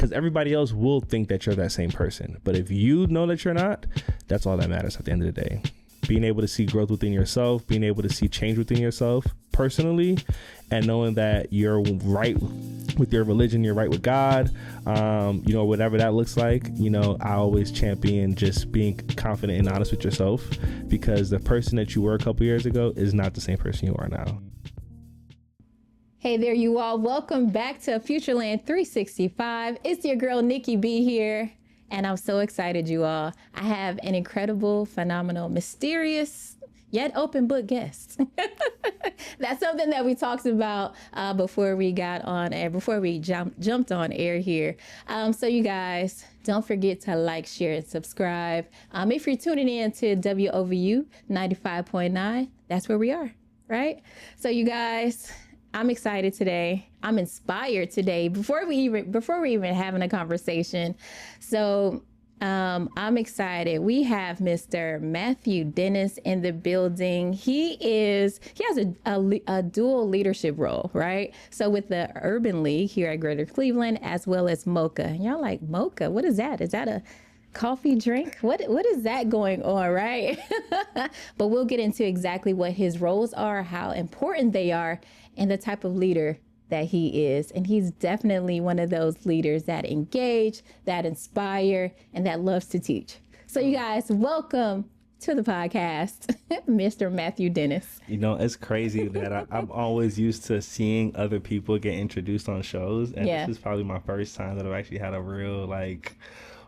because everybody else will think that you're that same person. But if you know that you're not, that's all that matters at the end of the day. Being able to see growth within yourself, being able to see change within yourself personally, and knowing that you're right with your religion, you're right with God, whatever that looks like. I always champion just being confident and honest with yourself, because the person that you were a couple years ago is not the same person you are now. Hey there, you all. Welcome back to Futureland365. It's your girl, Nikki B here. And I'm so excited, you all. I have an incredible, phenomenal, mysterious, yet open book guest. That's something that we talked about before we got on air, before we jumped on air here. So you guys, don't forget to like, share, and subscribe. If you're tuning in to WOVU 95.9, that's where we are, right? So you guys, I'm excited today. I'm inspired today before we even having a conversation. So I'm excited. We have Mr. Matthew Dennis in the building. He has a dual leadership role, right? So with the Urban League here at Greater Cleveland, as well as Mocha. Y'all like Mocha? What is that? Is that a coffee drink? What is that going on, right? But we'll get into exactly what his roles are, how important they are, and the type of leader that he is. And he's definitely one of those leaders that engage, that inspire, and that loves to teach. So you guys, welcome to the podcast, Mr. Matthew Dennis. It's crazy that I'm always used to seeing other people get introduced on shows. And This is probably my first time that I've actually had a real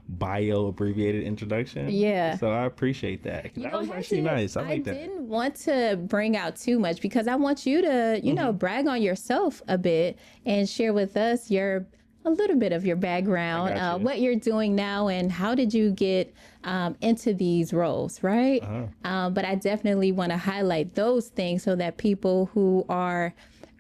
bio abbreviated introduction. Yeah. So I appreciate that. That was actually nice. I like that. I didn't want to bring out too much because I want you to, brag on yourself a bit and share with us a little bit of your background, what you're doing now, and how did you get into these roles, right? But I definitely want to highlight those things so that people who are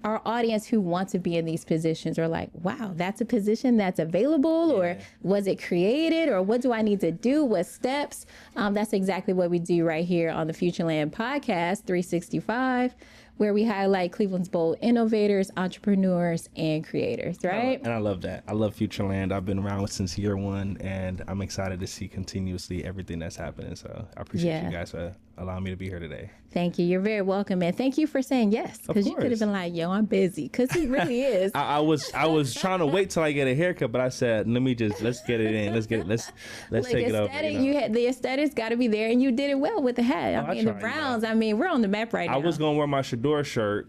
our audience who want to be in these positions are like, wow, that's a position that's available, or was it created, or what do I need to do? What steps? That's exactly what we do right here on the Futureland podcast 365, where we highlight Cleveland's bold innovators, entrepreneurs, and creators, right? And I love that. I love Futureland. I've been around since year one, and I'm excited to see continuously everything that's happening. So I appreciate you guys for allowing me to be here today. Thank you. You're very welcome, and thank you for saying yes, because you could have been like, "Yo, I'm busy," because he really is. I was trying to wait till I get a haircut, but I said, let's get it in. Let's take it over. The aesthetics got to be there, and you did it well with the hat. The Browns. We're on the map right now. I was gonna wear my Shador shirt.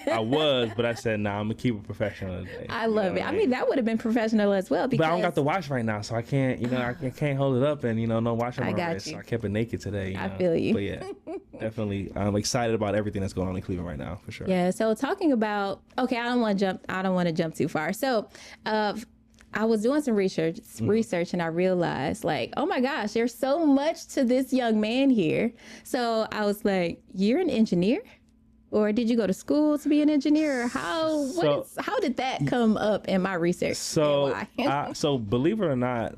But I said, I'm gonna keep it professional today. I love it. That would have been professional as well. Because but I don't got the watch right now, so I can't. I can't hold it up, and no watch on my wrist. So I kept it naked today. I feel you. But yeah, definitely, I'm excited about everything that's going on in Cleveland right now, for sure. Yeah. So talking about, I don't want to jump too far. So, I was doing some research, and I realized, oh my gosh, there's so much to this young man here. So I was like, you're an engineer? Or did you go to school to be an engineer? Or how did that come up in my research? So believe it or not,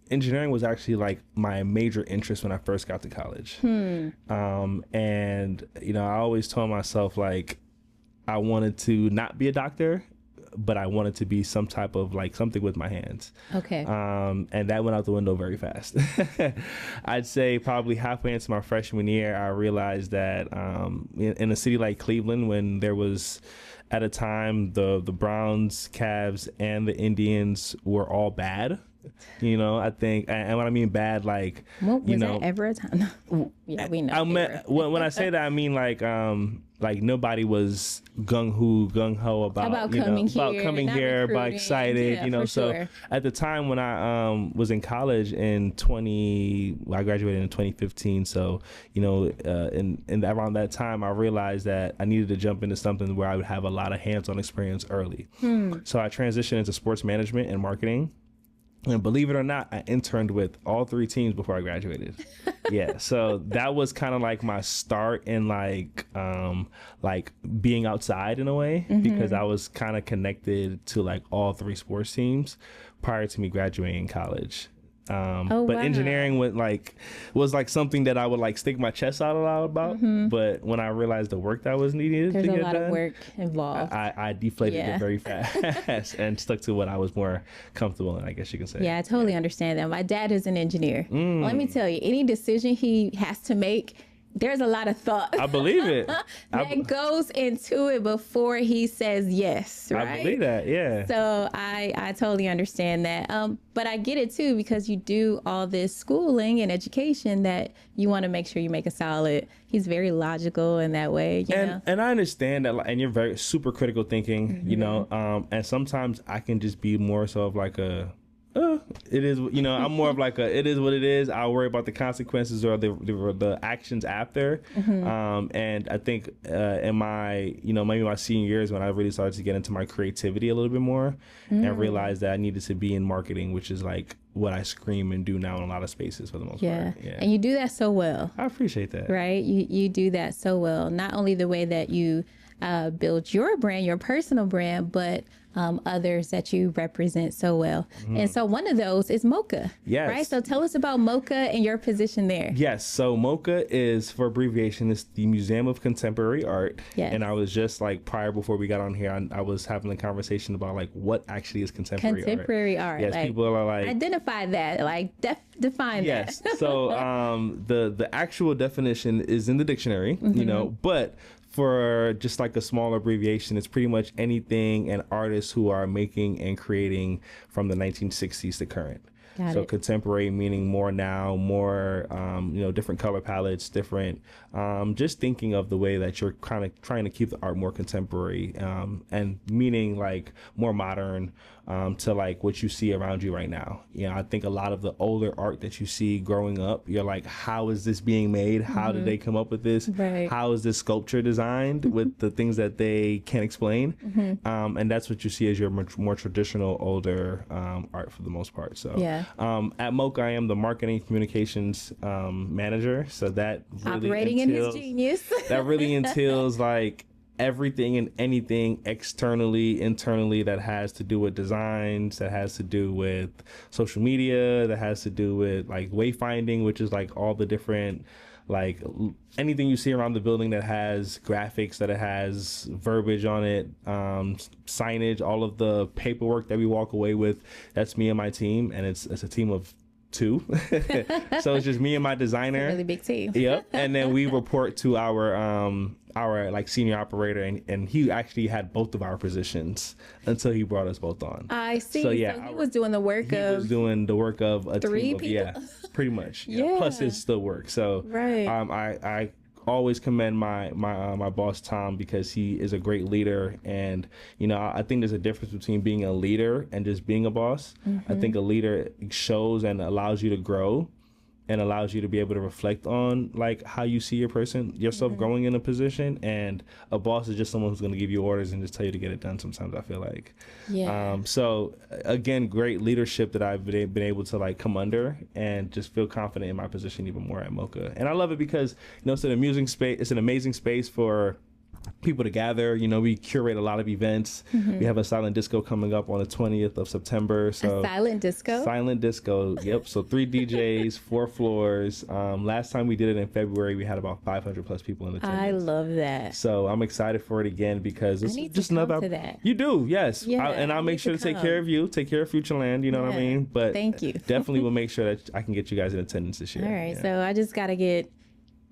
engineering was actually my major interest when I first got to college. And I always told myself I wanted to not be a doctor, but I wanted to be some type of something with my hands. Okay. And that went out the window very fast. I'd say probably halfway into my freshman year, I realized that in a city like Cleveland, when there was at a time the Browns, Cavs, and the Indians were all bad. I think, and what I mean bad, was that ever a time? Yeah, we know. When I say that, I mean nobody was gung ho about coming here, about excited, So sure. At the time when I was in college I graduated in 2015. So in around that time, I realized that I needed to jump into something where I would have a lot of hands-on experience early. So I transitioned into sports management and marketing. And believe it or not, I interned with all three teams before I graduated. Yeah, so that was kind of my start in being outside in a way, because I was kind of connected to all three sports teams prior to me graduating college. But engineering was like something that I would like stick my chest out a lot about. But when I realized the work that was needed There's to get a lot done, of work involved. I deflated it very fast and stuck to what I was more comfortable in, I guess you can say. Yeah, I totally understand that. My dad is an engineer. Let me tell you, any decision he has to make, there's a lot of thought. I believe it. that goes into it before he says yes, right? I believe that, yeah. So I totally understand that. But I get it too, because you do all this schooling and education that you want to make sure you make a solid. He's very logical in that way, you know? And I understand that, and you're very super critical thinking, you know, and sometimes I can just be more so of like it is, you know, I'm more of like it is what it is. I'll worry about the consequences or the actions after. And I think in my, you know, maybe my senior years when I really started to get into my creativity a little bit more and realized that I needed to be in marketing, which is like what I scream and do now in a lot of spaces for the most part. Yeah. And you do that so well. I appreciate that. Right. You do that so well. Not only the way that you build your brand, your personal brand, but others that you represent so well. And so one of those is Mocha. Yes. Right? So tell us about Mocha and your position there. Yes. So Mocha is, for abbreviation, is the Museum of Contemporary Art. Yes. And I was just like, prior before we got on here, I was having a conversation about like what actually is contemporary art. Yes. Like, people are like, identify that, like define yes. that. So the actual definition is in the dictionary, you know, but for just like a small abbreviation, it's pretty much anything and artists who are making and creating from the 1960s to current. So contemporary meaning more now, more, you know, different color palettes, different, just thinking of the way that you're kind of trying to keep the art more contemporary, and meaning like more modern, to like what you see around you right now. You know, I think a lot of the older art that you see growing up, you're like, how is this being made? How did they come up with this? Right. How is this sculpture designed with the things that they can't explain? And that's what you see as your more traditional, older art for the most part. So at Mocha, I am the marketing communications manager. So that really operating in his genius. That really entails like everything and anything externally, internally that has to do with designs, that has to do with social media, that has to do with like wayfinding, which is like all the different, like anything you see around the building that has graphics, that it has verbiage on it, signage, all of the paperwork that we walk away with. That's me and my team, and it's a team of 2. So it's just me and my designer. It's a really big team. Yep. And then we report to our like senior operator, and he actually had both of our positions until he brought us both on. I see. So he was doing the work of a 3 team people. Pretty much. Yeah. Plus it's still work. So I always commend my boss Tom, because he is a great leader. And you know, I think there's a difference between being a leader and just being a boss. I think a leader shows and allows you to grow and allows you to be able to reflect on like how you see yourself growing in a position. And a boss is just someone who's going to give you orders and just tell you to get it done sometimes, I feel like. So again, great leadership that I've been able to like come under and just feel confident in my position even more at Mocha. And I love it because, you know, it's an amusing space. It's an amazing space for people to gather. You know, we curate a lot of events. We have a silent disco coming up on the 20th of September. So a silent disco? Silent disco, yep. So 3 DJs, 4 floors. Last time we did it in February, we had about 500 plus people in attendance. I love that. So I'm excited for it again, because it's just another. To that. You do, yes. Yeah, and I'll make sure to take care of you, take care of Futureland, you know what I mean? But thank you. Definitely will make sure that I can get you guys in attendance this year. All right, so I just got to get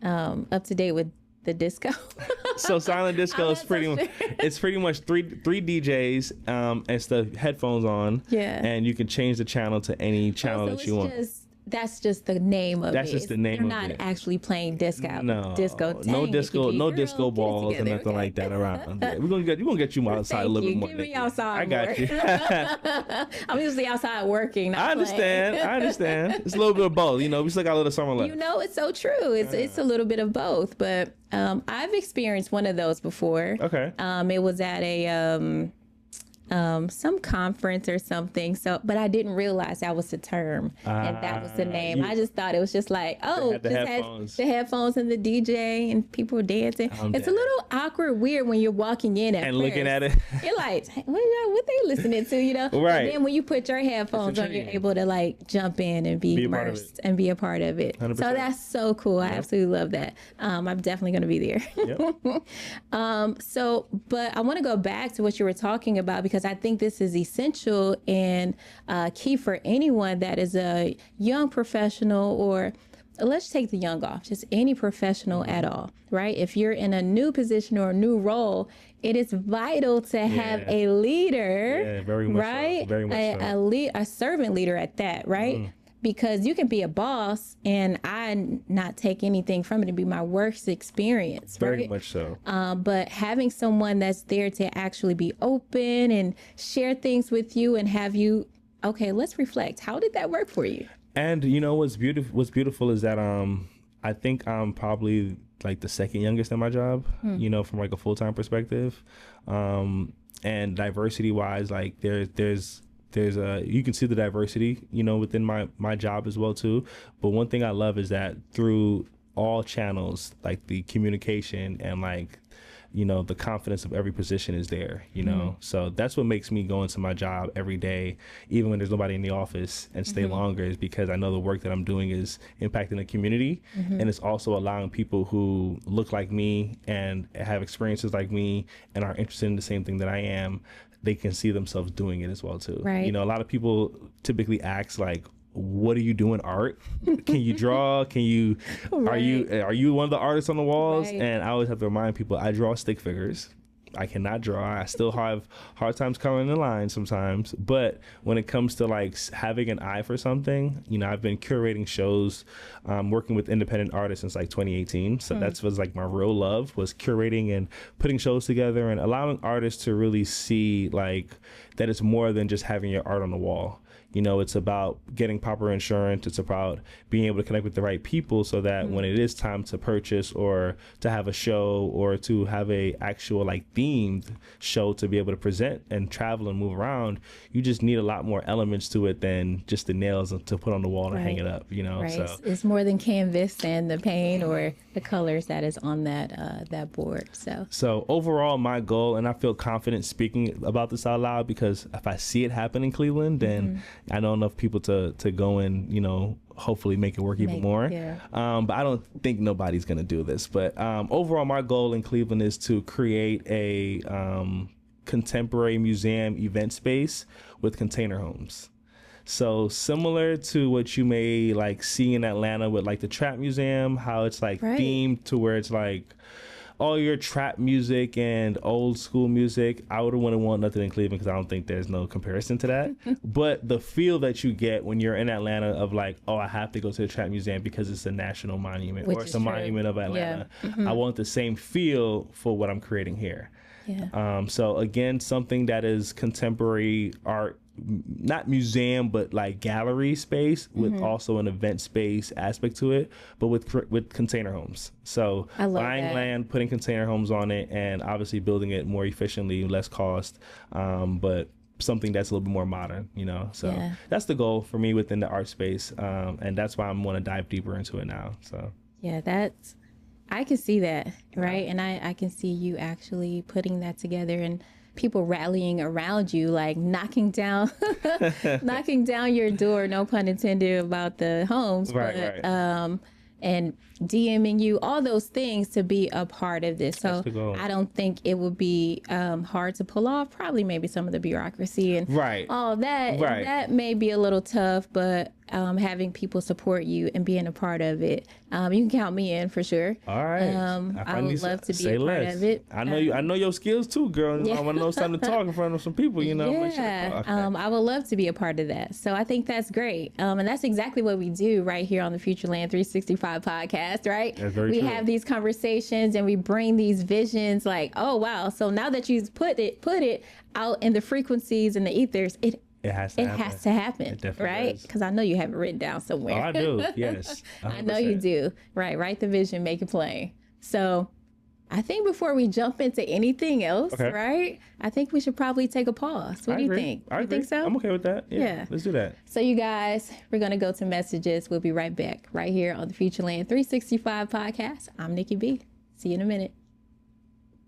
up to date with the disco. So silent disco is pretty much three DJs, and it's the headphones on. Yeah. And you can change the channel to any channel that you want. That's just the name of it. That's just the name of it. You're not actually playing disco. No. Disco. No disco balls and nothing like that around. We're gonna get you outside a little bit more. Get me outside. I got you. I'm usually outside working. I understand. It's a little bit of both. You know, we still got a little summer left. You know, it's so true. It's a little bit of both. But I've experienced one of those before. Okay. It was at some conference or something. So, but I didn't realize that was the term and that was the name. I just thought it was just like, had the headphones and the DJ and people dancing. It's a little awkward, weird when you're walking in and looking at it. You're like, what they listening to, Right. And then when you put your headphones on, you're able to like jump in and be immersed and be a part of it. 100%. So that's so cool. Yep. I absolutely love that. I'm definitely going to be there. Yep. But I want to go back to what you were talking about, because I think this is essential and key for anyone that is a young professional, or let's take the young off, just any professional at all, right? If you're in a new position or a new role, it is vital to have a leader, very much right? So. Very much so. A servant leader at that, right? Because you can be a boss and I not take anything from it and be my worst experience. Very right? much so. But having someone that's there to actually be open and share things with you and have you, okay, let's reflect. How did that work for you? And what's beautiful is that I think I'm probably like the second youngest in my job, from like a full-time perspective. And diversity wise, like there's you can see the diversity, within my job as well too. But one thing I love is that through all channels, like the communication and like, the confidence of every position is there, So that's what makes me go into my job every day, even when there's nobody in the office, and stay longer, is because I know the work that I'm doing is impacting the community. And it's also allowing people who look like me and have experiences like me and are interested in the same thing that I am, they can see themselves doing it as well too. Right. A lot of people typically ask like, what do you do in art? Can you draw? Can you, right. are you one of the artists on the walls? Right. And I always have to remind people, I draw stick figures. I cannot draw. I still have hard times coloring the lines sometimes. But when it comes to like having an eye for something, I've been curating shows, working with independent artists since like 2018. So that was like my real love, was curating and putting shows together and allowing artists to really see like that it's more than just having your art on the wall. It's about getting proper insurance. It's about being able to connect with the right people so that when it is time to purchase or to have a show or to have a actual like themed show to be able to present and travel and move around, you just need a lot more elements to it than just the nails to put on the wall and hang it up, Right. So it's more than canvas and the paint or the colors that is on that board. So overall, my goal, and I feel confident speaking about this out loud, because if I see it happen in Cleveland, then I know enough people to go and, hopefully make it work even more. Yeah. But I don't think nobody's going to do this. But overall, my goal in Cleveland is to create a contemporary museum event space with container homes. So similar to what you may like see in Atlanta with like the Trap Museum, how it's like themed to where it's like all your trap music and old school music. I wouldn't want nothing in Cleveland because I don't think there's no comparison to that. But the feel that you get when you're in Atlanta of like, oh, I have to go to the Trap Museum because it's a national monument, or it's a monument of Atlanta. Yeah. I want the same feel for what I'm creating here. Yeah. So again, something that is contemporary art, not museum, but like gallery space with also an event space aspect to it, but with container homes. So buying land, putting container homes on it, and obviously building it more efficiently, less cost, but something that's a little bit more modern, So that's the goal for me within the art space, and that's why I want to dive deeper into it now. So I can see that, right? And I can see you actually putting that together and people rallying around you, like knocking down your door, no pun intended about the homes, and DMing you, all those things to be a part of this. So I don't think it would be hard to pull off. Probably maybe some of the bureaucracy and all that. That may be a little tough, but having people support you and being a part of it, you can count me in for sure. All right. I would love to be a part of it. I know your skills too, girl. I want to know something to talk in front of some people, I would love to be a part of that. So I think that's great. And that's exactly what we do right here on the Futureland365 podcast, right? That's very true. We have these conversations and we bring these visions like, oh, wow. So now that you've put it out in the frequencies and the ethers, it has to happen, right? Because I know you have it written down somewhere. Oh, I do, yes. 100%. I know you do. Right, write the vision, make it plain. So I think before we jump into anything else, right? I think we should probably take a pause. What do you think? I agree. Think so? I'm okay with that. Yeah. Let's do that. So you guys, we're going to go to messages. We'll be right back right here on the Futureland 365 podcast. I'm Nikki B. See you in a minute.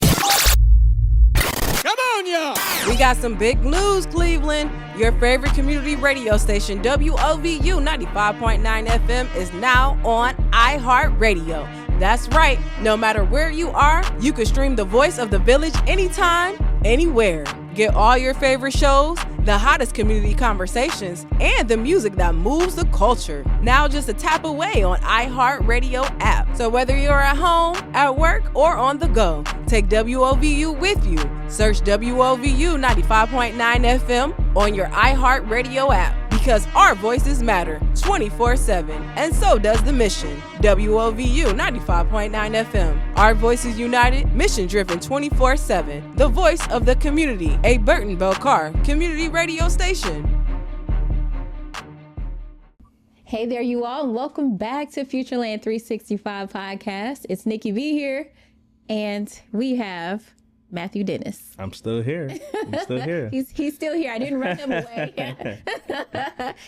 Come on, y'all! We got some big news, Cleveland. Your favorite community radio station, WOVU 95.9 FM, is now on iHeartRadio. That's right. No matter where you are, you can stream the voice of the village anytime, anywhere. Get all your favorite shows, the hottest community conversations, and the music that moves the culture. Now just a tap away on iHeartRadio app. So whether you're at home, at work, or on the go, take WOVU with you. Search WOVU 95.9 FM on your iHeartRadio app. Because our voices matter 24/7, and so does the mission. WOVU 95.9 FM. Our voices united, mission driven 24/7. The voice of the community, a Burton Belcar community radio station. Hey there, you all, and welcome back to Futureland 365 podcast. It's Nikki B here, and we have Matthew Dennis. I'm still here. He's still here. I didn't run him away.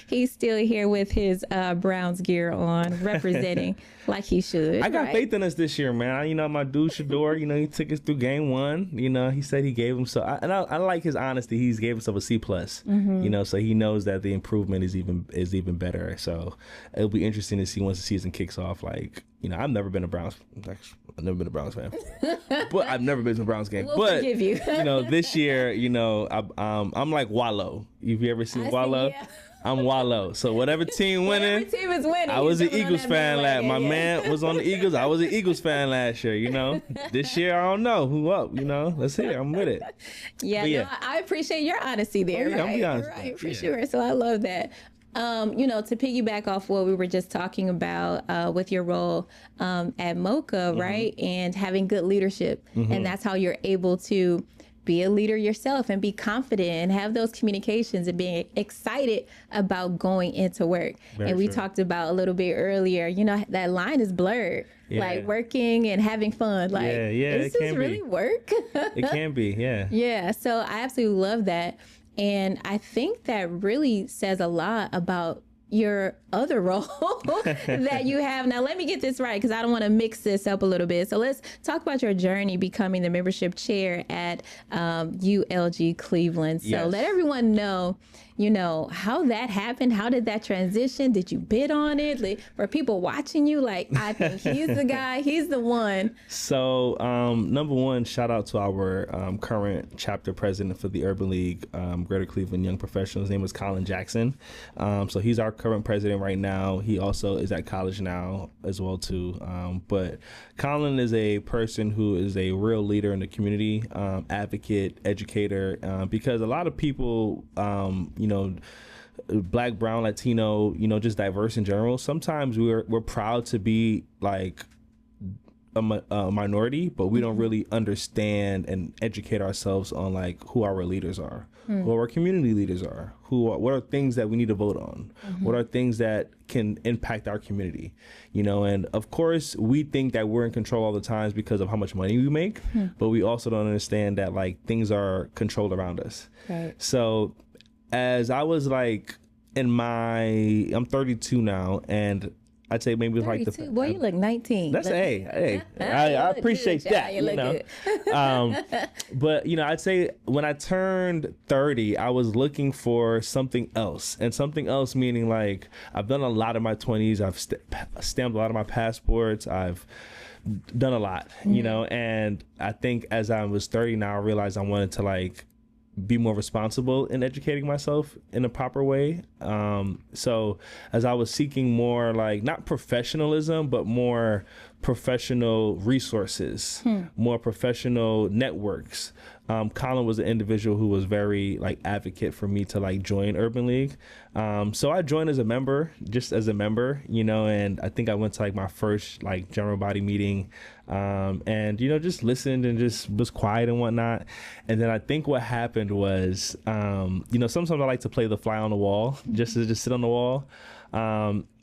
He's still here with his Browns gear on, representing like he should. I got faith in us this year, man. My dude Shador, he took us through game one. He said he gave him I like his honesty. He's gave himself a C+. So he knows that the improvement is even better. So it'll be interesting to see once the season kicks off. I've never been a Browns fan, but I've never been to a Browns game. We'll forgive you. This year, I'm like Wallow. Have you ever seen Wallow? Yeah. I'm Wallow. So whatever team winning, team is winning. I was an Eagles fan last. My man was on the Eagles. I was an Eagles fan last year. This year I don't know who up. Let's see. I'm with it. Yeah. No, I appreciate your honesty there. I'll be honest. Right, for sure. So I love that. To piggyback off what we were just talking about with your role at Mocha, right? And having good leadership. And that's how you're able to be a leader yourself and be confident and have those communications and being excited about going into work. Very and we talked about a little bit earlier, that line is blurred. Yeah. Like working and having fun. Like, is this really work? It can be, yeah. Yeah, so I absolutely love that. And I think that really says a lot about your other role that you have. Now, let me get this right, because I don't want to mix this up a little bit. So let's talk about your journey becoming the membership chair at ULG Cleveland. So let everyone know, how that happened. How did that transition? Did you bid on it? Were people watching you? I think he's the guy. He's the one. So number one, shout out to our current chapter president for the Urban League, Greater Cleveland Young Professionals. His name is Colin Jackson. So he's our current president right now. He also is at college now as well too. But Colin is a person who is a real leader in the community, advocate, educator, because a lot of people, Black, brown, Latino, just diverse in general. Sometimes we're proud to be like a minority, but we don't really understand and educate ourselves on who our leaders are, who our community leaders are, what are things that we need to vote on, what are things that can impact our community, and of course we think that we're in control all the times because of how much money we make, but we also don't understand that things are controlled around us. Right. So as I was I'm 32 now, and I'd say maybe 32. Boy, you look 19. That's I appreciate good, that. You know, but I'd say when I turned 30, I was looking for something else, and something else meaning I've done a lot in my 20s. I've stamped a lot of my passports. I've done a lot, and I think as I was 30 now, I realized I wanted to be more responsible in educating myself in a proper way. So as I was seeking more not professionalism, but more professional resources, more professional networks, Colin was an individual who was very advocate for me to join Urban League. So I joined as a member, and I think I went to my first general body meeting, and just listened and just was quiet and whatnot. And then I think what happened was, sometimes I like to play the fly on the wall, just to sit on the wall.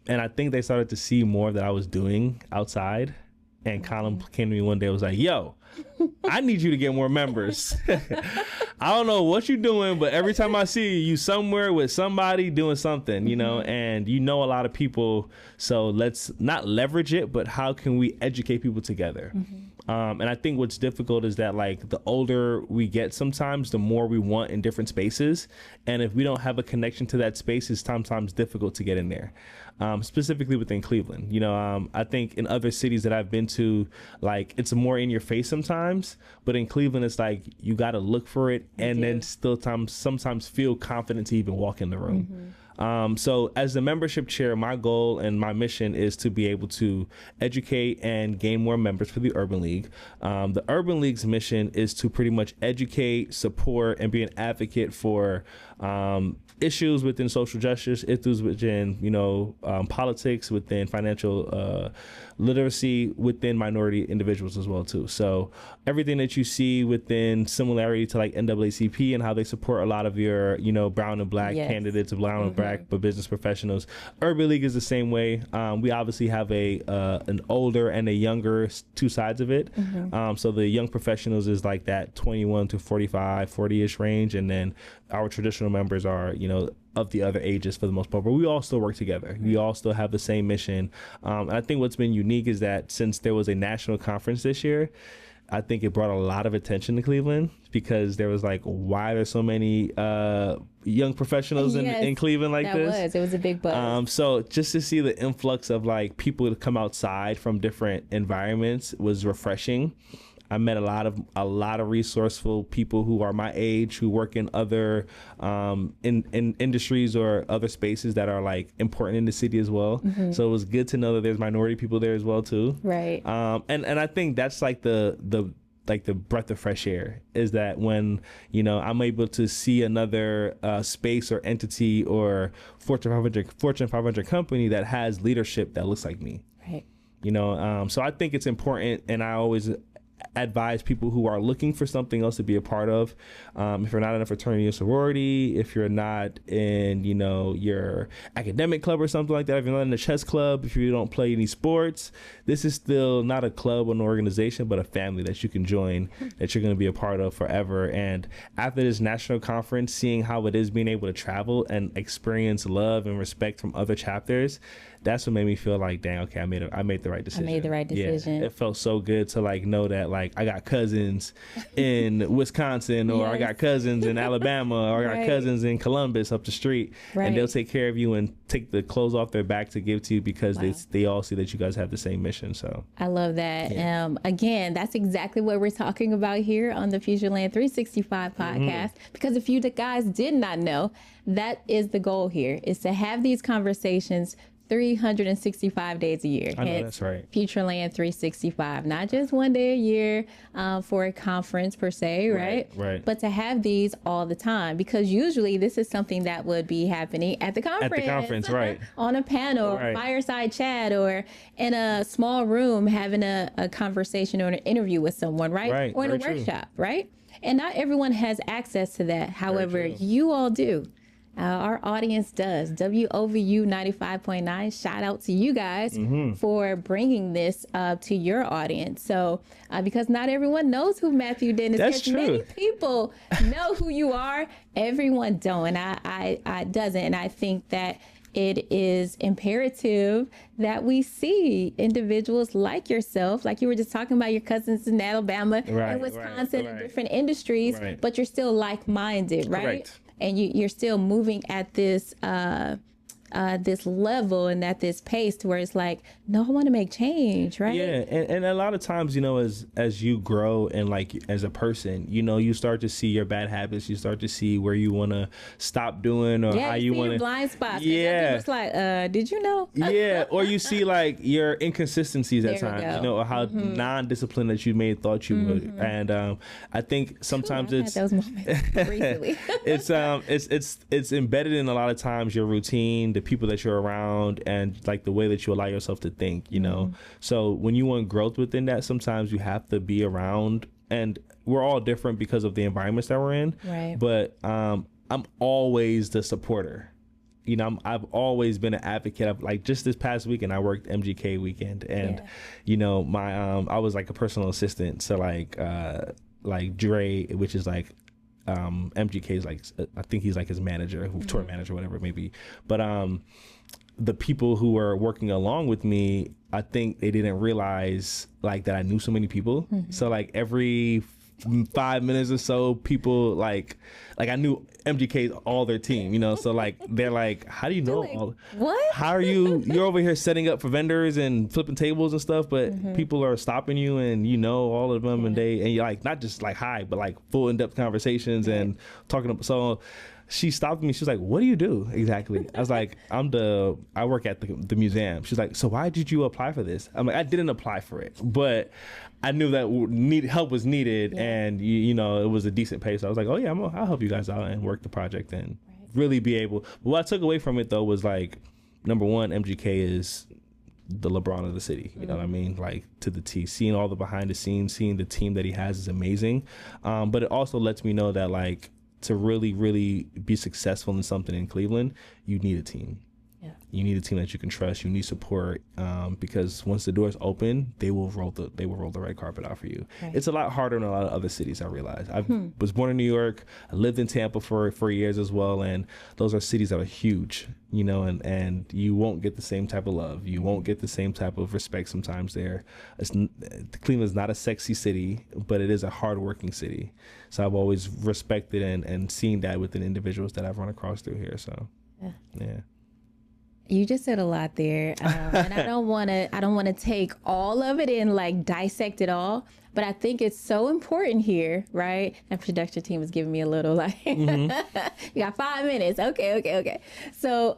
And I think they started to see more that I was doing outside. And Colin came to me one day and was like, yo, I need you to get more members. I don't know what you're doing, but every time I see you somewhere with somebody doing something, you know, and you know a lot of people. So let's not leverage it, but how can we educate people together? And I think what's difficult is that, like, the older we get sometimes, the more we want in different spaces. And if we don't have a connection to that space, it's sometimes difficult to get in there. Specifically within Cleveland, you know, I think in other cities that I've been to, like, it's more in your face sometimes, but in Cleveland, it's like you got to look for it and then still sometimes feel confident to even walk in the room. So as the membership chair, my goal and my mission is to be able to educate and gain more members for the Urban League. The Urban League's mission is to pretty much educate, support, and be an advocate for issues within social justice, issues within, you know, politics, within financial literacy, within minority individuals as well too. So everything that you see within similarity to like NAACP and how they support a lot of your, you know, brown and black candidates, brown and black but business professionals. Urban League is the same way. We obviously have an older and a younger two sides of it. So the young professionals is like that 21 to 45, 40-ish range, and then our traditional members are, you know, of the other ages for the most part, but we all still work together. We all still have the same mission. And I think what's been unique is that since there was a national conference this year, I think it brought a lot of attention to Cleveland, because there was like, why there's so many young professionals in Cleveland like this? It was a big buzz. So just to see the influx of like people to come outside from different environments was refreshing. I met a lot of resourceful people who are my age, who work in other in industries or other spaces that are like important in the city as well. So it was good to know that there's minority people there as well too. Right. And I think that's like the breath of fresh air, is that when, you know, I'm able to see another space or entity or Fortune 500 company that has leadership that looks like me. Right. You know, so I think it's important, and I always advise people who are looking for something else to be a part of. If you're not in a fraternity or sorority, if you're not in, you know, your academic club or something like that, if you're not in a chess club, if you don't play any sports, this is still not a club or an organization, but a family that you can join, that you're going to be a part of forever. And after this national conference, seeing how it is being able to travel and experience love and respect from other chapters, that's what made me feel like, dang, okay, I made the right decision. I made the right decision. Yeah, it felt so good to like know that like I got cousins in Wisconsin, or I got cousins in Alabama, or I got cousins in Columbus up the street, and they'll take care of you and take the clothes off their back to give to you, because they all see that you guys have the same mission. So I love that. Again, that's exactly what we're talking about here on the Futureland365 podcast, because if you guys did not know, that is the goal here, is to have these conversations 365 days a year. I know, that's right. Futureland365, not just one day a year for a conference per se, right? Right. But to have these all the time, because usually this is something that would be happening at the conference. Right. On a panel, or fireside chat, or in a small room having a conversation or an interview with someone, right? Or in a workshop, right? And not everyone has access to that. However, you all do. Our audience does. WOVU 95.9. Shout out to you guys for bringing this to your audience. So, because not everyone knows who Matthew Dennis is. That's true. Many people know who you are. Everyone don't. And I doesn't. And I think that it is imperative that we see individuals like yourself, like you were just talking about your cousins in Alabama and Wisconsin and different industries, but you're still like-minded, right? Correct. And you're still moving at this this level and at this pace to where it's like, no, I want to make change, right? Yeah, and a lot of times, you know, as you grow and like as a person, you know, you start to see your bad habits. You start to see where you want to stop doing, or how you want to blind spots. Yeah, it's like, did you know? Yeah, or you see like your inconsistencies at times, you know, or how non-disciplined that you may have thought you would. And I think sometimes I've had those moments recently. it's embedded in a lot of times your routine, the people that you're around, and like the way that you allow yourself to think, you know. So when you want growth within that, sometimes you have to be around, and we're all different because of the environments that we're in. Right. But I'm always the supporter. you know, I've always been an advocate of, like, just this past weekend, I worked MGK weekend, and, you know, my, I was like a personal assistant. So like Dre, which is like, MGK's like, I think he's like his manager, tour manager, whatever it may be. But, the people who were working along with me, I think they didn't realize like that I knew so many people. So like every 5 minutes or so, people like I knew MGK's all their team, you know. So like they're like, how do you know all? What? How are you're over here setting up for vendors and flipping tables and stuff, but people are stopping you and you know all of them, and you're like not just like hi, but like full in-depth conversations and talking about. So she stopped me. She was like, what do you do exactly? I was like, I work at the museum. She's like, so why did you apply for this? I'm like, I didn't apply for it, but I knew that help was needed, and you know, it was a decent pay. So I was like, oh yeah, I'll help you guys out and work the project and really be able. But what I took away from it though was like, number one, MGK is the LeBron of the city, you know what I mean? Like to the T. Seeing all the behind the scenes, seeing the team that he has is amazing. But it also lets me know that like, to really, really be successful in something in Cleveland, you need a team. Yeah. You need a team that you can trust. You need support, because once the doors open, they will roll the red carpet out for you. Right. It's a lot harder in a lot of other cities, I realize. I was born in New York. I lived in Tampa for years as well, and those are cities that are huge, you know, and you won't get the same type of love. You won't get the same type of respect sometimes there. Cleveland is not a sexy city, but it is a hardworking city. So I've always respected and seen that within individuals that I've run across through here. So, yeah. You just said a lot there, and I don't want to take all of it and like dissect it all, but I think it's so important here, right? And production team is giving me a little like, you got 5 minutes, okay. So,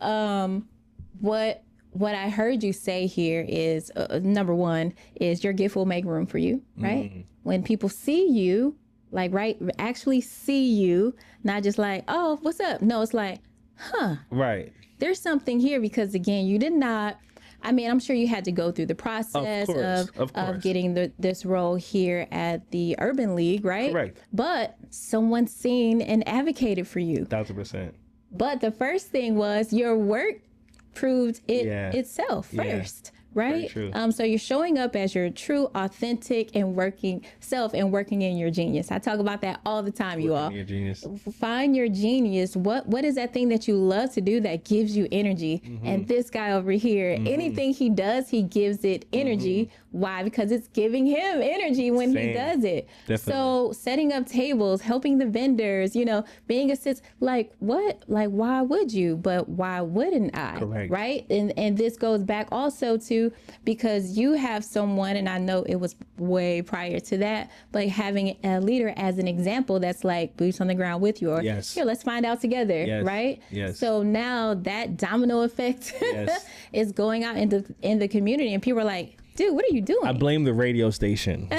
what I heard you say here is number one is your gift will make room for you, right? When people see you, like actually see you, not just like, oh, what's up? No, it's like, right. There's something here, because again, you did not, I mean, I'm sure you had to go through the process of getting this role here at the Urban League, right? Correct. But someone seen and advocated for you. 1,000%. But the first thing was your work proved it itself first. Right? So you're showing up as your true, authentic, and working self, and working in your genius. I talk about that all the time, you all. Your genius. Find your genius. What is that thing that you love to do that gives you energy? And this guy over here, anything he does, he gives it energy. Why? Because it's giving him energy when he does it. Definitely. So setting up tables, helping the vendors, you know, being like what? Like, why would you? But why wouldn't I? Correct. Right? And this goes back also to, because you have someone, and I know it was way prior to that, but having a leader as an example that's like boots on the ground with you, or here, let's find out together, right? Yes. So now that domino effect is going out in the community, and people are like, dude, what are you doing? I blame the radio station.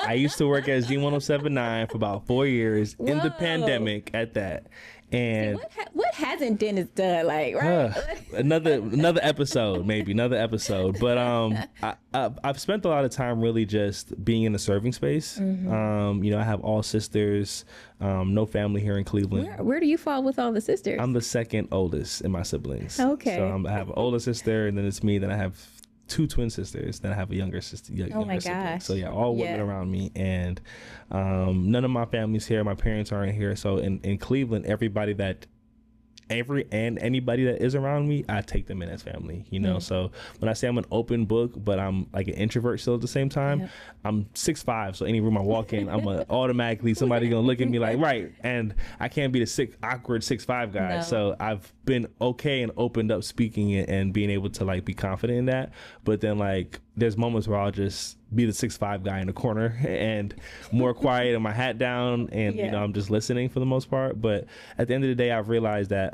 I used to work at Z1079 for about 4 years in the pandemic at that. And see, what hasn't Dennis done? Like, right? Another episode, maybe another episode. But I've spent a lot of time really just being in the serving space. You know, I have all sisters, no family here in Cleveland. Where do you fall with all the sisters? I'm the second oldest in my siblings. Okay. So I have an older sister, and then it's me. Then I have 2 twin sisters. Then I have a younger sister. Oh my gosh! So yeah, all women around me, and none of my family's here. My parents aren't here. So in Cleveland, anybody that is around me, I take them in as family. You know. So when I say I'm an open book, but I'm like an introvert still at the same time. I'm 6'5", so any room I walk in, I'm automatically somebody gonna look at me like, right, and I can't be the awkward 6'5" guy. No. So I've been okay and opened up speaking and being able to like be confident in that. But then like there's moments where I'll just be the 6'5" guy in the corner and more quiet and my hat down, and you know, I'm just listening for the most part. But at the end of the day, I've realized that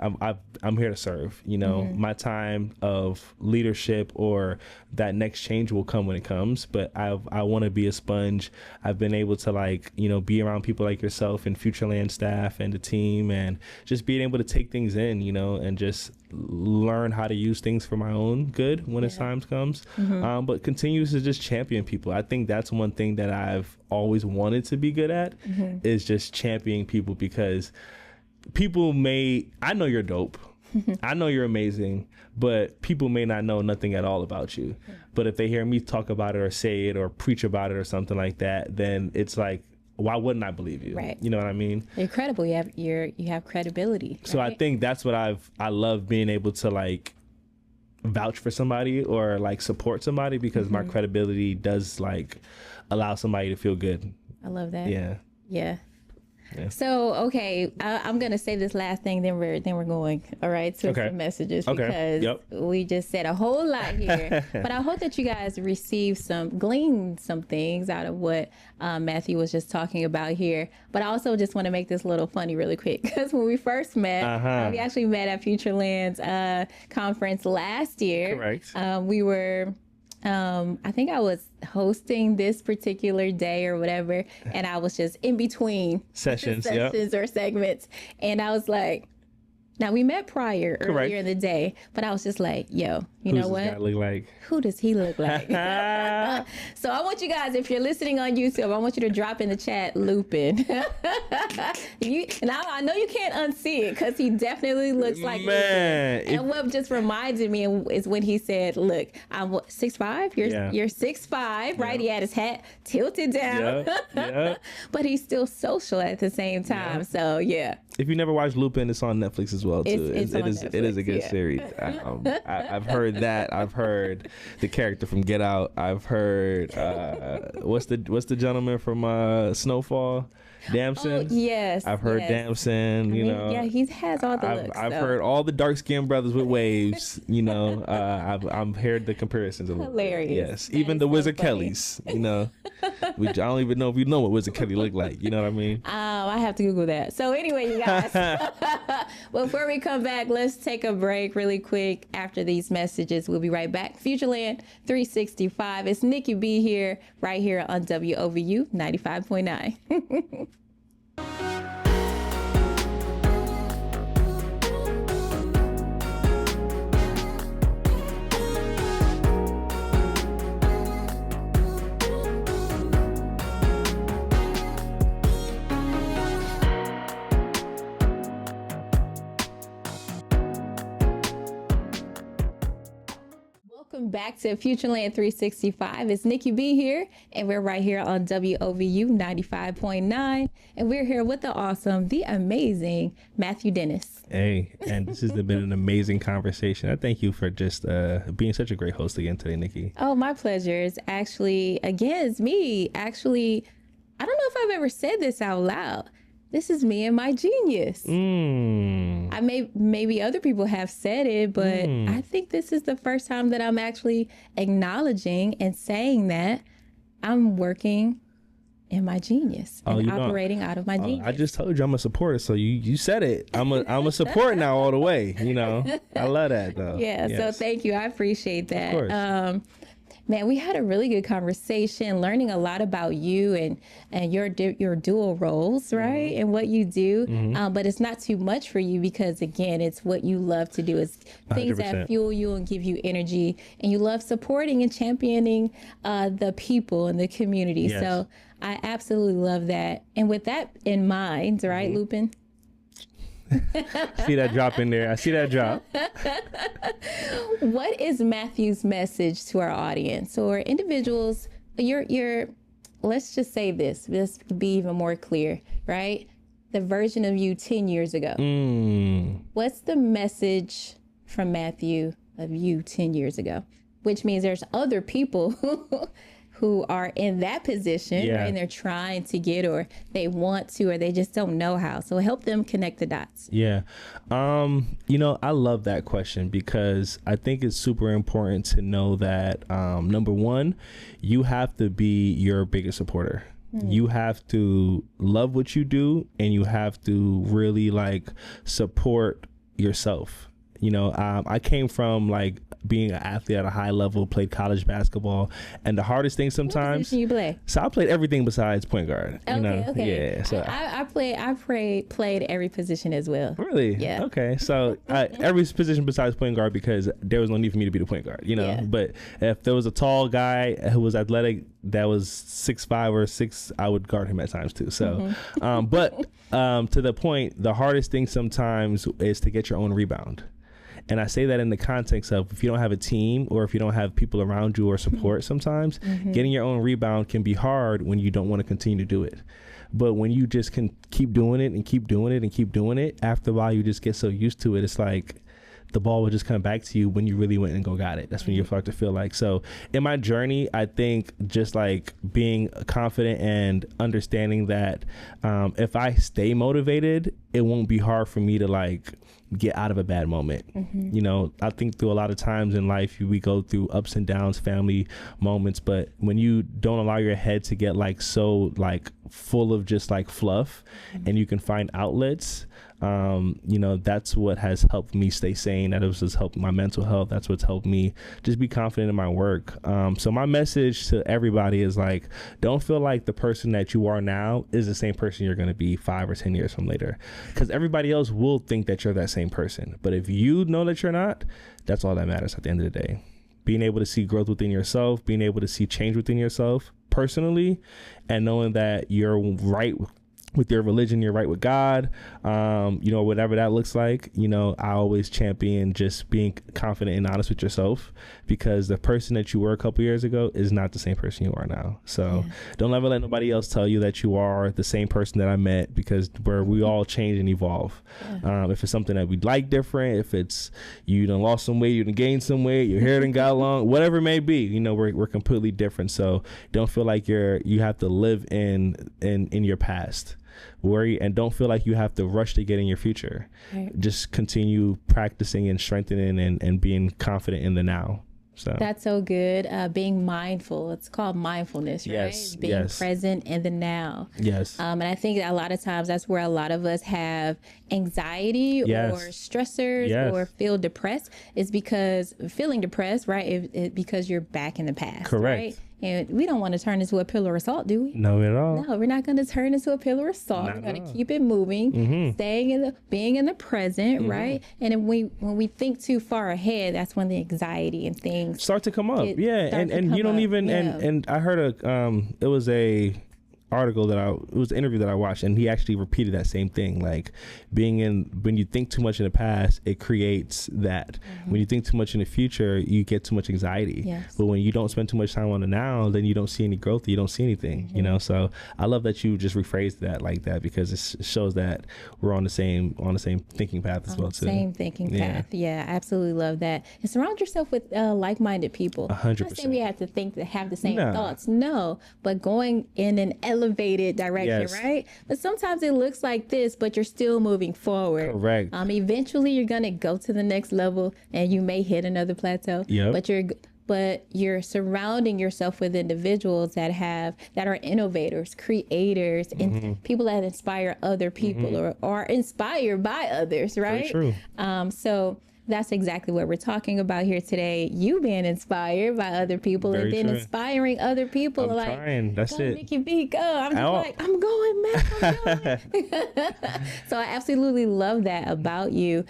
I'm here to serve. You know, my time of leadership or that next change will come when it comes. But I want to be a sponge. I've been able to like, you know, be around people like yourself and Futureland staff and the team, and just being able to take things in, you know, and just learn how to use things for my own good when the time comes. But continues to just champion people. I think that's one thing that I've always wanted to be good at, is just championing people, because people I know you're dope. I know you're amazing, but people may not know nothing at all about you. But if they hear me talk about it or say it or preach about it or something like that, then it's like, why wouldn't I believe you? Right. You know what I mean? You're credible. You have credibility. Right? So I think that's what I love being able to like vouch for somebody or like support somebody, because my credibility does like allow somebody to feel good. I love that. Yeah. So, okay, I'm going to say this last thing, then we're going, all right, to some messages, because we just said a whole lot here. But I hope that you guys glean some things out of what Matthew was just talking about here. But I also just want to make this a little funny really quick, because when we first met, we actually met at Futureland's conference last year. Correct. We were... I think I was hosting this particular day or whatever, and I was just in between sessions or segments, and I was like, now we met earlier in the day, but I was just like, yo, you know what? Who's this guy look like? Who does he look like? So I want you guys, if you're listening on YouTube, I want you to drop in the chat, Lupin. And I know you can't unsee it, because he definitely looks like Lupin. And what just reminded me is when he said, look, I'm 6'5", you're 6'5", right? He had his hat tilted down, but he's still social at the same time. So if you never watched Lupin, it's on Netflix as well too. It is a good series. I've heard that. I've heard the character from Get Out. I've heard what's the gentleman from Snowfall? Damson. Oh, yes. I've heard Damson. He has all the looks. I've heard all the dark skinned brothers with waves. I've heard the comparisons. Hilarious. Yes, that even the so Wizard funny. Kellys. Which I don't even know if you know what Wizard Kelly looked like. You know what I mean? I have to Google that. So anyway, you guys, before we come back, let's take a break really quick. After these messages, we'll be right back. Futureland 365. It's Nikki B here, right here on WOVU 95.9. Welcome back to Futureland 365. It's Nikki B here, and we're right here on WOVU 95.9, and we're here with the awesome, the amazing Matthew Dennis. Hey, and this has been an amazing conversation. I thank you for just being such a great host again today, Nikki. Oh, my pleasure. It's actually, again, it's me. Actually, I don't know if I've ever said this out loud. This is me and my genius. Maybe other people have said it, but I think this is the first time that I'm actually acknowledging and saying that I'm working in my genius and operating out of my genius. I just told you I'm a supporter, so you said it. I'm a supporter now all the way. I love that though. Yeah. Yes. So thank you. I appreciate that. Of course. Man, we had a really good conversation, learning a lot about you and your dual roles, right? And what you do. But it's not too much for you, because again, it's what you love to do. It's things 100%. That fuel you and give you energy, and you love supporting and championing the people and the community. Yes. So I absolutely love that. And with that in mind, right, Lupin? See that drop in there. I see that drop. What is Matthew's message to our audience or individuals? Let's just say this to be even more clear, right? The version of you 10 years ago. What's the message from Matthew of you 10 years ago? Which means there's other people who are in that position, right? And they're trying to get, or they want to, or they just don't know how. So help them connect the dots. Yeah. I love that question, because I think it's super important to know that, number one, you have to be your biggest supporter. You have to love what you do, and you have to really support yourself. I came from being an athlete at a high level, played college basketball, and the hardest thing sometimes. What position you play? So I played everything besides point guard. Okay. Yeah. So I played every position as well. Really? Yeah. Okay. So every position besides point guard, because there was no need for me to be the point guard. Yeah. But if there was a tall guy who was athletic that was 6'5" or 6", I would guard him at times too. So, but to the point, the hardest thing sometimes is to get your own rebound. And I say that in the context of if you don't have a team or if you don't have people around you or support, sometimes getting your own rebound can be hard when you don't want to continue to do it. But when you just can keep doing it and keep doing it and keep doing it, after a while you just get so used to it. It's like the ball will just come back to you when you really went and go got it. That's when you start to feel like. So in my journey, I think just like being confident and understanding that if I stay motivated, it won't be hard for me to like get out of a bad moment. You know, I think through a lot of times in life, we go through ups and downs, family moments, but when you don't allow your head to get like so like full of just like fluff and you can find outlets, you know, that's what has helped me stay sane. That has helped my mental health. That's what's helped me just be confident in my work. So my message to everybody is like, don't feel like the person that you are now is the same person you're going to be 5 or 10 years from later, because everybody else will think that you're that same person. But if you know that you're not, that's all that matters at the end of the day. Being able to see growth within yourself, being able to see change within yourself personally, and knowing that you're right with your religion, you're right with God, you know, whatever that looks like. You know, I always champion just being confident and honest with yourself, because the person that you were a couple years ago is not the same person you are now. So don't ever let nobody else tell you that you are the same person that I met, because we all change and evolve. If it's something that we like different, if it's you done lost some weight, you done gained some weight, your hair done got long, whatever it may be, you know, we're completely different. So don't feel like you have to live in your past. Worry and don't feel like you have to rush to get in your future. Just continue practicing and strengthening and being confident in the now. So that's so good. Being mindful. It's called mindfulness, right? Yes. Being present in the now. Yes. And I think that a lot of times that's where a lot of us have anxiety or stressors or feel depressed, is because feeling depressed, right? Because you're back in the past. Correct. Right? And we don't want to turn into a pillar of salt, do we? No, at all. No, we're not going to turn into a pillar of salt. We're going to keep it moving, staying being in the present, right? And then when we think too far ahead, that's when the anxiety and things start to come up. And you don't even and I heard it was an interview that I watched, and he actually repeated that same thing. Like when you think too much in the past, it creates that. When you think too much in the future, you get too much anxiety. But when you don't spend too much time on the now, then you don't see any growth. You don't see anything, you know? So I love that you just rephrased that like that, because it shows that we're on the same thinking path as well too. Same thinking path. Yeah, I absolutely love that. And surround yourself with like-minded people. 100%. I'm not saying we have to have the same thoughts. No, but going in an elevated direction, right? But sometimes it looks like this, but you're still moving forward. Correct. Eventually you're gonna go to the next level, and you may hit another plateau. But you're surrounding yourself with individuals that are innovators, creators, and people that inspire other people or are inspired by others, right? Very true. So that's exactly what we're talking about here today. You being inspired by other people and then inspiring other people. I'm trying. That's go, it. Nikki B, go. I'm just like, I'm going, man. I'm going. So I absolutely love that about you.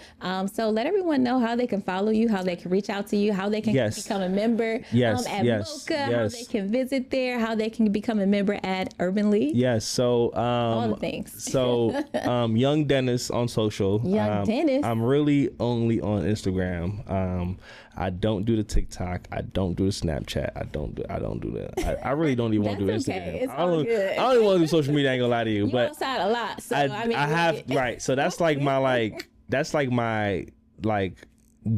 So let everyone know how they can follow you, how they can reach out to you, how they can become a member at Mocha, how they can visit there, how they can become a member at Urban League. Yes. So all the things. So Young Dennis on social. Young Dennis. I'm really only on Instagram. I don't do the TikTok. I don't do the Snapchat. I don't do that. I really don't even want to do Instagram. It's all good. I don't even want to do social media. I ain't gonna lie to you. But outside a lot. So I have right. So that's like my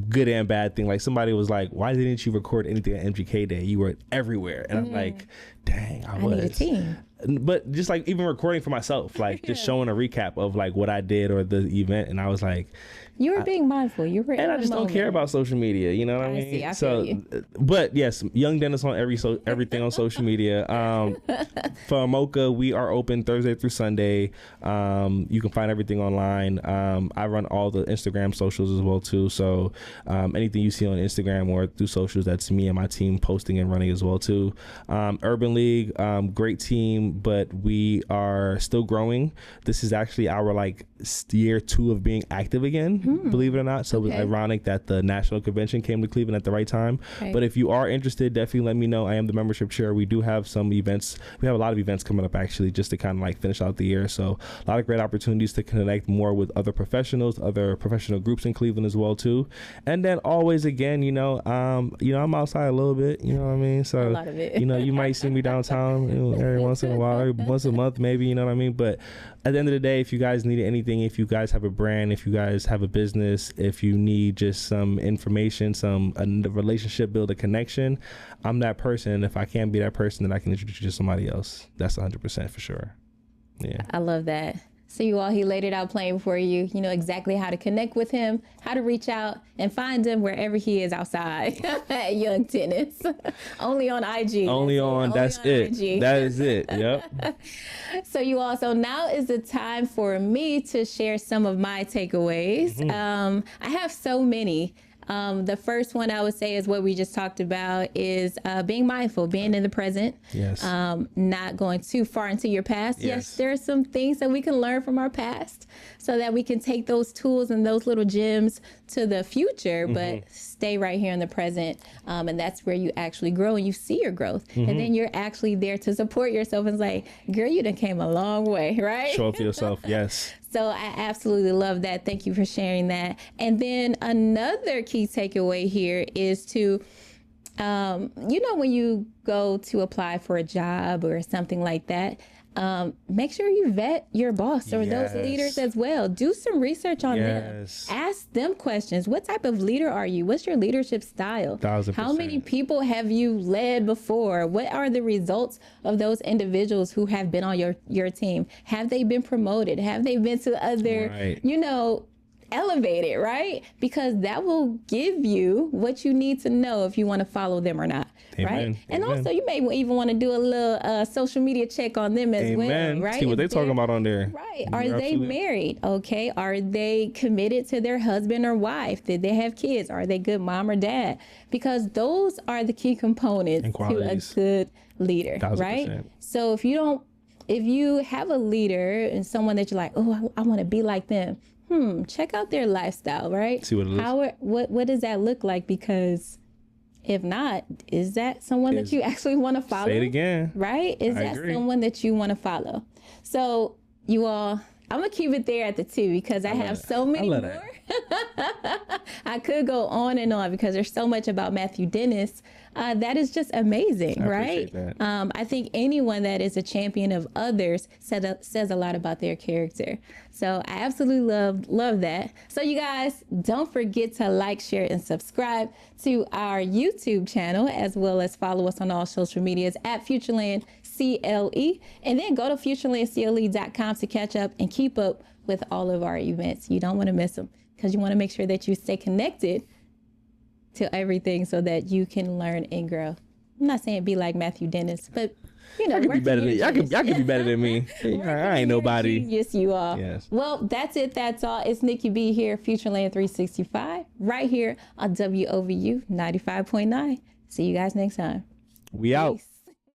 good and bad thing. Like somebody was like, why didn't you record anything at MGK Day? You were everywhere. And I'm like, dang, I was. Need a team. But just like even recording for myself, like just showing a recap of like what I did or the event. And I was like, you were being mindful. You were, and I just don't care about social media. You know what I mean? See, I feel you. But yes, Young Dennis on everything on social media. For Mocha, we are open Thursday through Sunday. You can find everything online. I run all the Instagram socials as well too. So anything you see on Instagram or through socials, that's me and my team posting and running as well too. Urban League, great team. but we are still growing. This is actually our like year 2 of being active again, believe it or not. So it was ironic that the national convention came to Cleveland at the right time. But if you are interested, definitely let me know. I am the membership chair. We do have some events. We have a lot of events coming up actually, just to kind of like finish out the year. So a lot of great opportunities to connect more with other professionals, other professional groups in Cleveland as well too. And then always again, I'm outside a little bit, you know what I mean? So, a lot of it. You might see me downtown every once in a while, every once a month maybe, you know what I mean? But at the end of the day, if you guys need anything, if you guys have a brand, if you guys have a business, if you need just some information, a relationship, build a connection, I'm that person. And if I can't be that person, then I can introduce you to somebody else. That's 100% for sure. Yeah. I love that. So you all, he laid it out plain for you. You know exactly how to connect with him, how to reach out and find him wherever he is outside at Young Tennis. Only on IG. That's it. IG. That is it. Yep. So you all, so now is the time for me to share some of my takeaways. I have so many. The first one I would say is what we just talked about is being mindful, being in the present, not going too far into your past. Yes, there are some things that we can learn from our past so that we can take those tools and those little gems to the future, but stay right here in the present. And that's where you actually grow and you see your growth. And then you're actually there to support yourself and say, girl, you done came a long way, right? Show up for yourself. Yes. So I absolutely love that. Thank you for sharing that. And then another key takeaway here is to, when you go to apply for a job or something like that, make sure you vet your boss or those leaders as well. Do some research on them. Ask them questions. What type of leader are you? What's your leadership style? 1,000%. How many people have you led before? What are the results of those individuals who have been on your team? Have they been promoted? Have they been to other, elevated, right? Because that will give you what you need to know if you want to follow them or not. Right? And also you may even want to do a little social media check on them as well, right? See what they're talking about on there. Right. Are they married? Okay. Are they committed to their husband or wife? Did they have kids? Are they good mom or dad? Because those are the key components to a good leader, 1,000%. Right? So if you have a leader and someone that you're like, oh, I want to be like them. Check out their lifestyle, right? See what it is. What does that look like? Because if not, is that someone that you actually want to follow? Say it again. Right? Is that someone that you want to follow? So you all, I'm going to keep it there at the 2 because I have so many more. I could go on and on because there's so much about Matthew Dennis. That is just amazing, right? I think anyone that is a champion of others says a lot about their character. So I absolutely love that. So you guys, don't forget to like, share, and subscribe to our YouTube channel, as well as follow us on all social medias at Futureland CLE. And then go to futurelandcle.com to catch up and keep up with all of our events. You don't want to miss them because you want to make sure that you stay connected to everything so that you can learn and grow. I'm not saying be like Matthew Dennis, but I could be better than y'all could be better than me. I ain't nobody. Yes, you are. Yes. Well, that's it. That's all. It's Nikki B here, Futureland365, right here on WOVU 95.9. See you guys next time. We out. Peace.